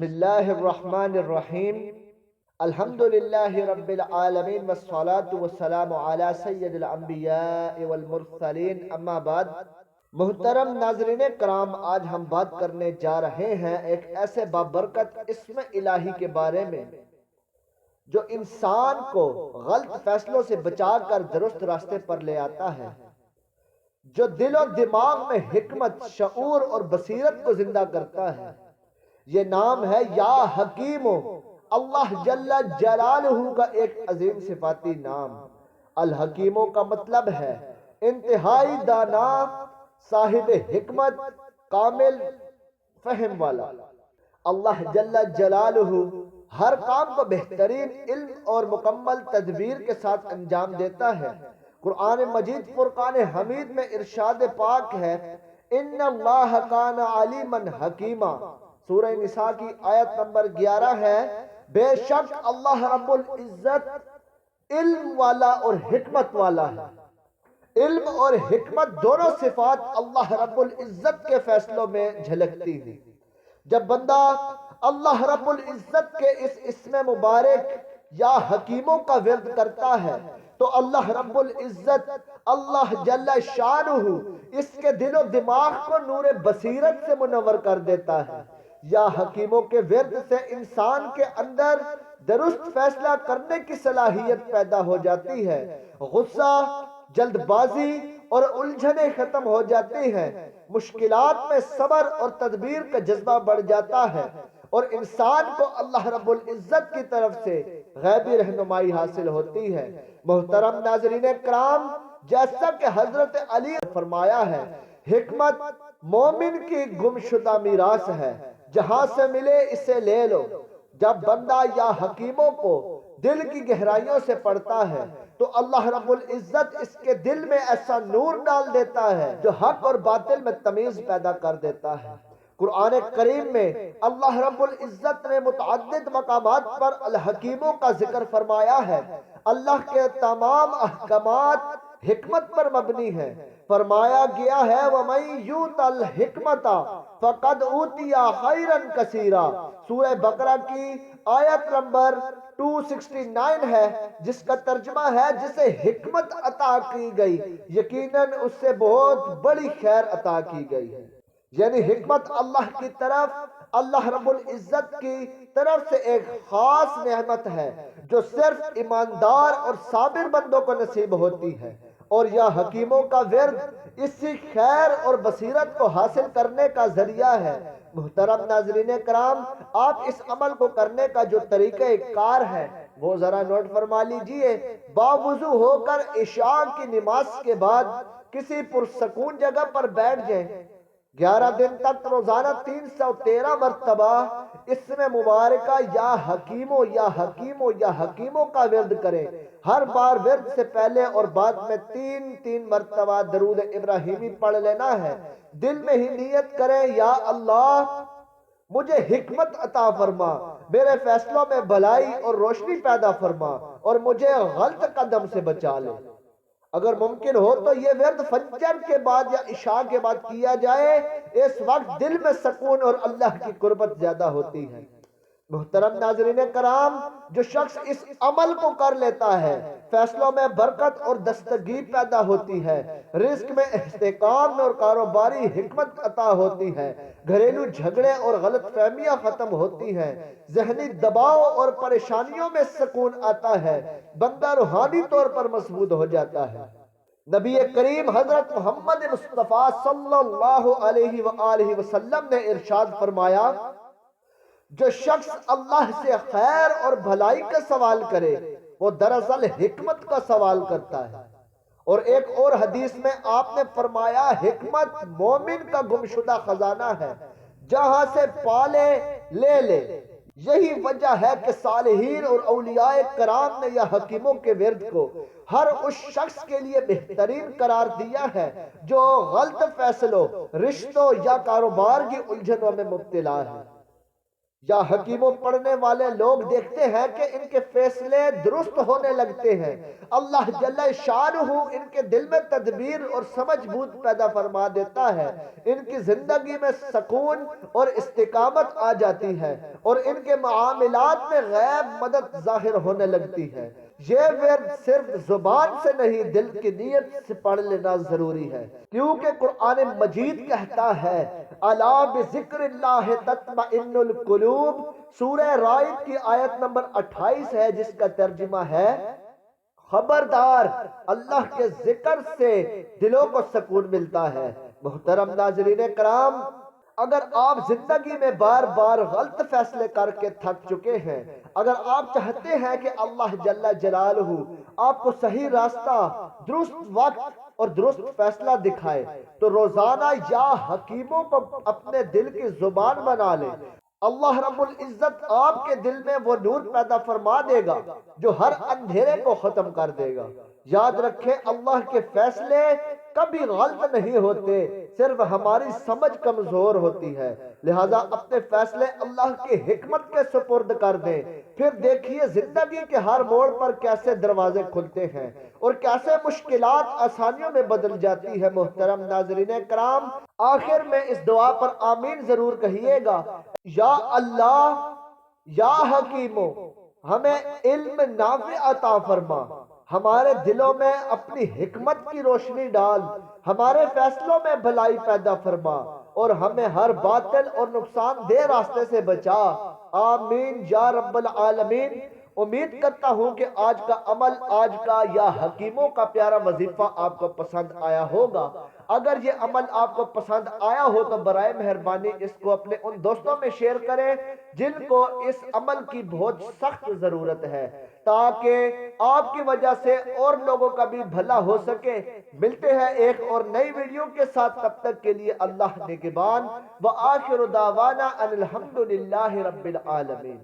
بسم اللہ الرحمن الرحیم الحمد للہ رب العالمین والصلاة والسلام علی سید الانبیاء والمرسلین اما بعد۔ محترم ناظرین کرام، آج ہم بات کرنے جا رہے ہیں ایک ایسے بابرکت اسم الہی کے بارے میں جو انسان کو غلط فیصلوں سے بچا کر درست راستے پر لے آتا ہے، جو دل و دماغ میں حکمت، شعور اور بصیرت کو زندہ کرتا ہے۔ یہ نام ہے یا حکیم، اللہ جل جلالہ کا ایک عظیم صفاتی نام۔ الحکیموں کا مطلب ہے انتہائی دانا، صاحب حکمت، کامل فہم والا۔ اللہ جل جلالہ ہر کام کو بہترین علم اور مکمل تدبیر کے ساتھ انجام دیتا ہے۔ قرآن مجید فرقان حمید میں ارشاد پاک ہے، ان اللہ کان علیما حکیما۔ سورہ نساء کی آیت نمبر 11 ہے، بے شک اللہ رب العزت علم والا اور حکمت والا ہے۔ علم اور حکمت دونوں صفات اللہ رب العزت کے فیصلوں میں جھلکتی ہیں۔ جب بندہ اللہ رب العزت کے اس اسم مبارک یا حکیموں کا ورد کرتا ہے تو اللہ رب العزت اللہ جل شانہ اس کے دل و دماغ کو نور بصیرت سے منور کر دیتا ہے۔ یا حکیموں کے ورد سے انسان کے اندر درست فیصلہ کرنے کی صلاحیت پیدا ہو جاتی ہے، غصہ، جلد بازی اور الجھنیں ختم ہو جاتی ہیں، مشکلات میں صبر اور تدبیر کا جذبہ بڑھ جاتا ہے، اور انسان کو اللہ رب العزت کی طرف سے غیبی رہنمائی حاصل ہوتی ہے۔ محترم ناظرین کرام، جیسا کہ حضرت علی نے فرمایا ہے، حکمت مومن کی گمشدہ میراث ہے، جہاں سے ملے اسے لے لو۔ جب بندہ یا حکیموں کو دل کی گہرائیوں سے پڑھتا ہے تو اللہ رب العزت اس کے دل میں ایسا نور ڈال دیتا ہے جو حق اور باطل میں تمیز پیدا کر دیتا ہے۔ قرآن کریم میں اللہ رب العزت نے متعدد مقامات پر الحکیموں کا ذکر فرمایا ہے۔ اللہ کے تمام احکامات حکمت پر مبنی ہیں۔ فرمایا گیا ہے وَمَن یُؤْتَ الْحِکْمَةَ فَقَدْ أُوتِیَ خَیْرًا کَثِیرًا۔ سورہ بقرہ کی آیت نمبر 269 ہے، جس کا ترجمہ ہے جسے حکمت عطا کی گئی، یقیناً اس سے بہت بڑی خیر عطا کی گئی ہے۔ یعنی حکمت اللہ کی طرف، اللہ رب العزت کی طرف سے ایک خاص نعمت ہے جو صرف ایماندار اور صابر بندوں کو نصیب ہوتی ہے، اور یا حکیموں کا ورد اسی خیر اور بصیرت کو حاصل کرنے کا ذریعہ ہے۔ محترم ناظرین کرام، آپ اس عمل کو کرنے کا جو طریقہ کار ہے وہ ذرا نوٹ فرما لیجئے۔ باوضو ہو کر عشاء کی نماز کے بعد کسی پرسکون جگہ پر بیٹھ جائیں، 11 دن تک روزانہ 313 مرتبہ اسم مبارکہ یا حکیموں یا حکیموں یا حکیموں کا ورد کریں۔ ہر بار ورد سے پہلے اور بعد میں 3 مرتبہ درود ابراہیمی پڑھ لینا ہے۔ دل میں ہی نیت کریں، یا اللہ مجھے حکمت عطا فرما، میرے فیصلوں میں بھلائی اور روشنی پیدا فرما، اور مجھے غلط قدم سے بچا لے۔ اگر ممکن ہو تو یہ ورد فجر کے بعد یا عشاء کے بعد کیا جائے، اس وقت دل میں سکون اور اللہ کی قربت زیادہ ہوتی ہے۔ محترم ناظرین کرام، جو شخص اس عمل کو کر لیتا ہے، فیصلوں میں برکت اور دستگی پیدا ہوتی ہے، رزق میں استحکام اور کاروباری حکمت عطا ہوتی ہے، گھریلو جھگڑے اور غلط فہمیاں ختم ہوتی ہیں، ذہنی دباؤ اور پریشانیوں میں سکون آتا ہے، بندہ روحانی طور پر مضبوط ہو جاتا ہے۔ نبی کریم حضرت محمد مصطفیٰ صلی اللہ علیہ وآلہ وسلم نے ارشاد فرمایا، جو شخص اللہ سے خیر اور بھلائی کا سوال کرے وہ دراصل حکمت کا سوال کرتا ہے۔ اور ایک اور حدیث میں آپ نے فرمایا، حکمت مومن کا گمشدہ خزانہ ہے، جہاں سے پالے لے لے۔ یہی وجہ ہے کہ صالحین اور اولیاء کرام نے یا حکیموں کے ورد کو ہر اس شخص کے لیے بہترین قرار دیا ہے جو غلط فیصلوں، رشتوں یا کاروبار کی الجھنوں میں مبتلا ہے۔ یا حکیموں پڑھنے والے لوگ دیکھتے ہیں کہ ان کے فیصلے درست ہونے لگتے ہیں، اللہ جل شانہ ان کے دل میں تدبیر اور سمجھ بوجھ پیدا فرما دیتا ہے، ان کی زندگی میں سکون اور استقامت آ جاتی ہے اور ان کے معاملات میں غیب مدد ظاہر ہونے لگتی ہے۔ یہ ورد صرف زبان سے نہیں، دل کی نیت سے پڑھ لینا ضروری ہے، کیونکہ قرآن مجید کہتا ہے الا بذکر اللہ تطمئن القلوب، سورہ رائد کی آیت نمبر 28 ہے، جس کا ترجمہ ہے خبردار اللہ کے ذکر سے دلوں کو سکون ملتا ہے۔ محترم ناظرین کرام، اگر آپ زندگی میں بار بار غلط فیصلے کر کے تھک چکے ہیں، اگر آپ چاہتے ہیں کہ اللہ جل جلالہ آپ کو صحیح راستہ، درست وقت اور درست فیصلہ دکھائے، تو روزانہ یا حکیموں کو اپنے دل کی زبان بنا لیں۔ اللہ رب العزت آپ کے دل میں وہ نور پیدا فرما دے گا جو ہر اندھیرے کو ختم کر دے گا۔ یاد رکھیں، اللہ کے فیصلے کبھی غلط نہیں ہوتے، صرف ہماری سمجھ کمزور ہوتی ہے، لہذا اپنے فیصلے اللہ کی حکمت کے سپرد کر دیں، پھر دیکھیے زندگی کے ہر موڑ پر کیسے دروازے کھلتے ہیں اور کیسے مشکلات آسانیوں میں بدل جاتی ہے۔ محترم ناظرین کرام، آخر میں اس دعا پر آمین ضرور کہیے گا۔ یا اللہ، یا حکیمو، ہمیں علم نافع عطا فرما، ہمارے دلوں میں اپنی حکمت کی روشنی ڈال، ہمارے فیصلوں میں بھلائی پیدا فرما اور ہمیں ہر باطل اور نقصان دہ راستے سے بچا۔ آمین یا رب العالمین۔ امید کرتا ہوں کہ آج کا عمل، آج کا یا حکیموں کا پیارا وظیفہ آپ کو پسند آیا ہوگا۔ اگر یہ عمل آپ کو پسند آیا ہو تو برائے مہربانی اس کو اپنے ان دوستوں میں شیئر کریں جن کو اس عمل کی بہت سخت ضرورت ہے، تاکہ آپ کی وجہ سے اور لوگوں کا بھی بھلا ہو سکے۔ ملتے ہیں ایک اور نئی ویڈیو کے ساتھ، تب تک کے لیے اللہ نگہبان، وآخر دعوانا ان الحمدللہ رب العالمین۔